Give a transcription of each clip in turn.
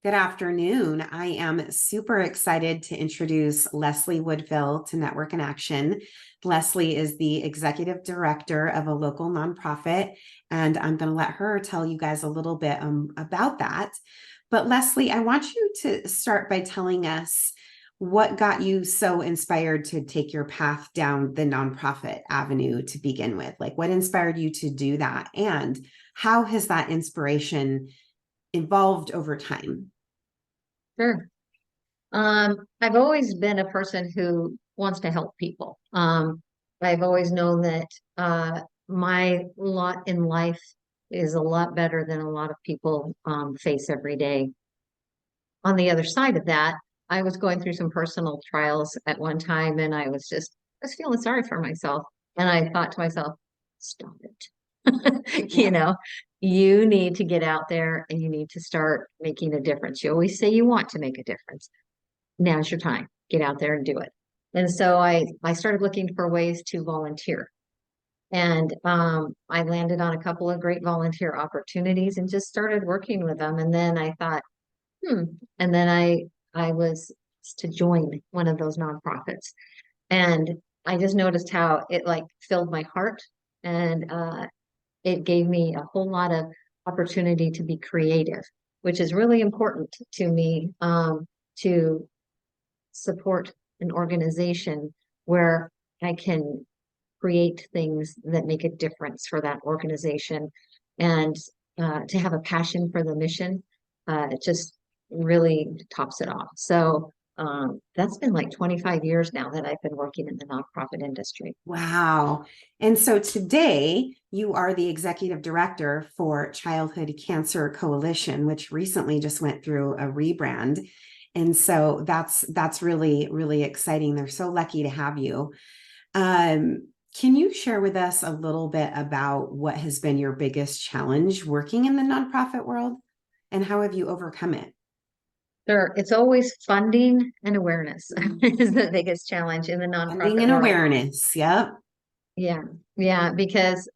Good afternoon. I am super excited to introduce Leslie Woodfill to Network in Action. Leslie is the executive director of a local nonprofit, and I'm going to let her tell you guys a little bit about that. But Leslie, I want you to start by telling us what got you so inspired to take your path down the nonprofit avenue to begin with. Like, what inspired you to do that? And how has that inspiration evolved over time? Sure. I've always been a person who wants to help people. I've always known that my lot in life is a lot better than a lot of people face every day. On the other side of that, I was going through some personal trials at one time, and I was feeling sorry for myself. And I thought to myself, stop it. Yeah. You need to get out there and you need to start making a difference. You always say you want to make a difference. Now's your time. Get out there and do it. And so I started looking for ways to volunteer. And I landed on a couple of great volunteer opportunities and just started working with them. And then I thought, hmm. And then I was to join one of those nonprofits. And I just noticed how it like filled my heart and it gave me a whole lot of opportunity to be creative, which is really important to me to support an organization where I can create things that make a difference for that organization and to have a passion for the mission, it just really tops it off. So that's been like 25 years now that I've been working in the nonprofit industry. Wow. And so today you are the executive director for Childhood Cancer Coalition, which recently just went through a rebrand. And so that's really, really exciting. They're so lucky to have you. Can you share with us a little bit about what has been your biggest challenge working in the nonprofit world and how have you overcome it? Sure, it's always funding and awareness is the biggest challenge in the Funding nonprofit and world. awareness. Yep. Yeah, yeah, because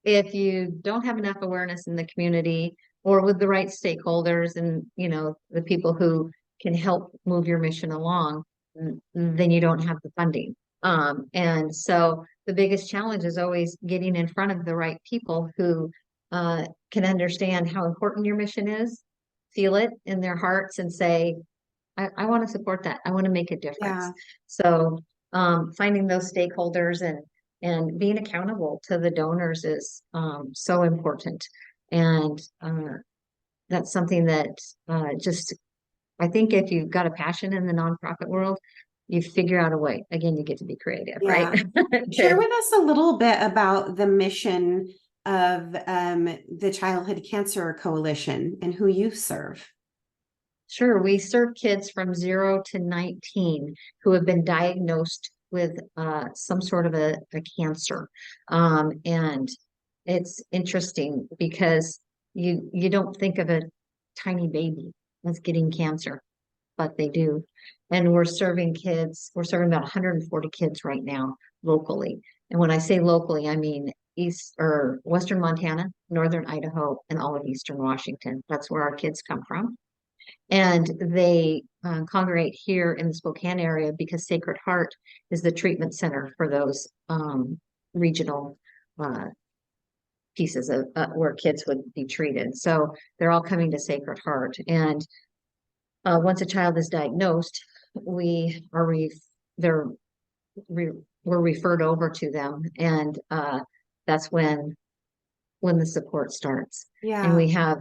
if you don't have enough awareness in the community or with the right stakeholders and the people who can help move your mission along, then you don't have the funding. And so the biggest challenge is always getting in front of the right people who can understand how important your mission is, feel it in their hearts, and say, I want to support that. I want to make a difference. Yeah. So finding those stakeholders and being accountable to the donors is so important. And that's something that just I think if you've got a passion in the nonprofit world, you figure out a way. Again, you get to be creative, right? Yeah. Share with us a little bit about the mission of the Childhood Cancer Coalition and who you serve. Sure, we serve kids from 0 to 19 who have been diagnosed with some sort of a cancer. And it's interesting because you don't think of a tiny baby as getting cancer, but they do. And we're serving about 140 kids right now locally. And when I say locally, I mean East or Western Montana, Northern Idaho, and all of Eastern Washington. That's where our kids come from. And they congregate here in the Spokane area because Sacred Heart is the treatment center for those regional uh, pieces of where kids would be treated. So they're all coming to Sacred Heart. And once a child is diagnosed, we are they're re we're referred over to them, and that's when the support starts. And Yeah. we have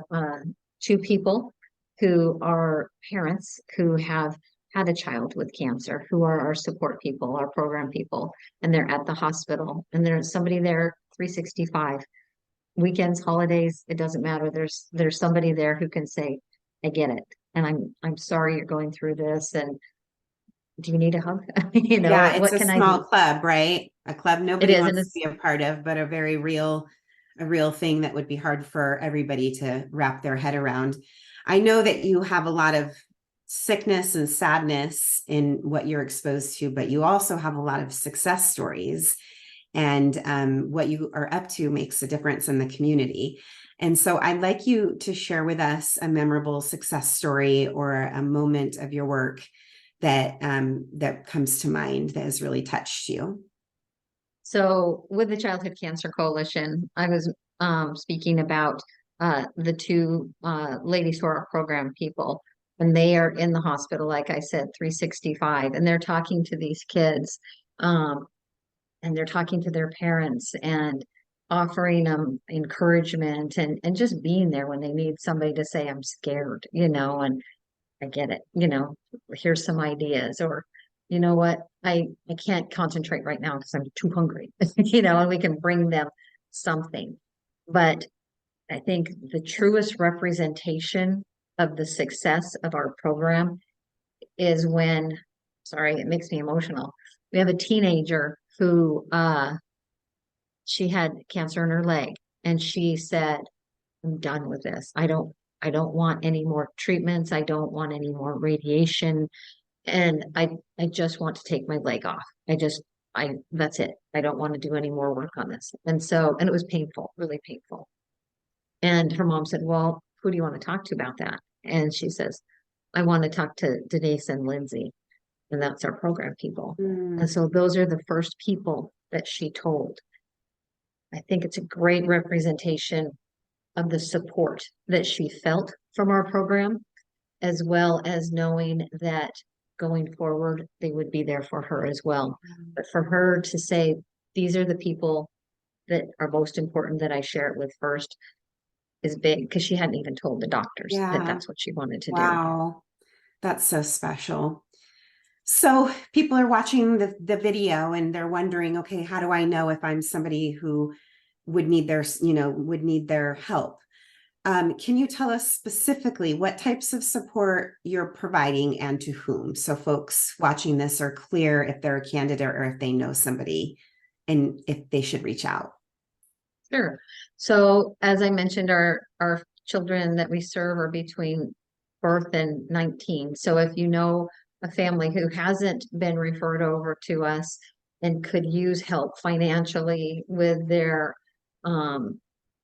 two people who are parents who have had a child with cancer, who are our support people, our program people, and they're at the hospital, and there's somebody there 365 weekends, holidays, it doesn't matter. There's somebody there who can say, I get it. And I'm sorry you're going through this. And do you need a hug? Yeah, it's What a can I small do? club, right? A club It nobody is, and wants to it's be a part of, but a real thing that would be hard for everybody to wrap their head around. I know that you have a lot of sickness and sadness in what you're exposed to, but you also have a lot of success stories. And what you are up to makes a difference in the community. And so I'd like you to share with us a memorable success story or a moment of your work that that comes to mind that has really touched you. So with the Childhood Cancer Coalition, I was speaking about the two ladies who are our program people, and they are in the hospital, like I said, 365, and they're talking to these kids, um, and they're talking to their parents and offering them encouragement and just being there when they need somebody to say, I'm scared, and I get it, here's some ideas, or you know what, I can't concentrate right now because I'm too hungry, and we can bring them something. But I think the truest representation of the success of our program is when, sorry, it makes me emotional. We have a teenager who she had cancer in her leg, and she said, I'm done with this. I don't want any more treatments. I don't want any more radiation. And I just want to take my leg off. That's it. I don't want to do any more work on this. And it was painful, really painful. And her mom said, well, who do you want to talk to about that? And she says, I want to talk to Denise and Lindsay. And that's our program people. And Mm, so those are the first people that she told. I think it's a great representation of the support that she felt from our program, as well as knowing that going forward, they would be there for her as well. But for her to say, these are the people that are most important that I share it with first is big, because she hadn't even told the doctors that yeah. that's what she wanted to do. Wow. That's so special. So people are watching the video and they're wondering, okay, how do I know if I'm somebody who would need their, would need their help? Can you tell us specifically what types of support you're providing and to whom? So folks watching this are clear if they're a candidate or if they know somebody and if they should reach out. Sure. So as I mentioned, our children that we serve are between birth and 19. So if you know a family who hasn't been referred over to us and could use help financially with their um,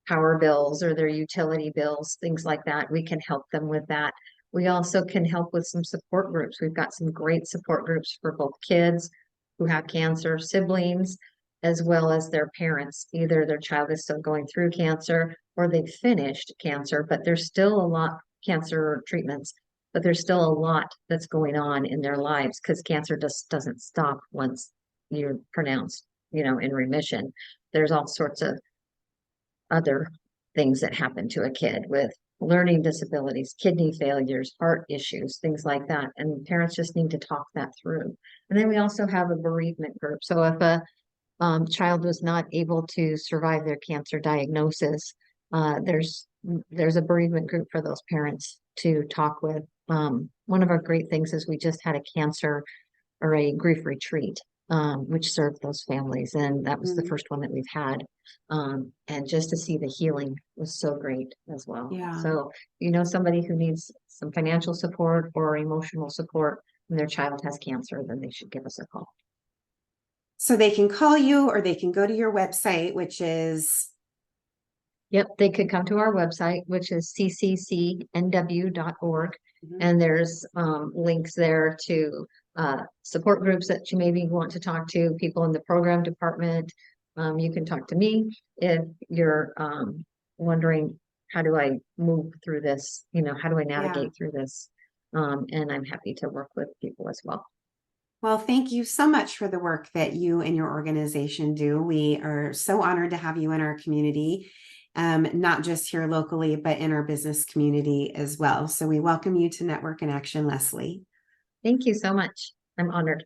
power bills or their utility bills, things like that, we can help them with that. We also can help with some support groups. We've got some great support groups for both kids who have cancer, siblings, as well as their parents. Either their child is still going through cancer or they've finished cancer, but there's still a lot cancer treatments, but there's still a lot that's going on in their lives, because cancer just doesn't stop once you're pronounced, in remission. There's all sorts of other things that happen to a kid with learning disabilities, kidney failures, heart issues, things like that. And parents just need to talk that through. And then we also have a bereavement group. So if a child was not able to survive their cancer diagnosis, there's a bereavement group for those parents to talk with. One of our great things is we just had a cancer or a grief retreat, which served those families, and that was the Mm, first one that we've had. And just to see the healing was so great as well. yeah. So, somebody who needs some financial support or emotional support when their child has cancer, then they should give us a call. So they can call you or they can go to your website, which is, Yep, they could come to our website, which is cccnw.org, mhm, and there's links there to support groups that you maybe want to talk to, people in the program department. You can talk to me if you're wondering, how do I move through this? How do I yeah. navigate through this? And I'm happy to work with people as well. Well, thank you so much for the work that you and your organization do. We are so honored to have you in our community, not just here locally, but in our business community as well. So we welcome you to Network in Action, Leslie. Thank you so much. I'm honored.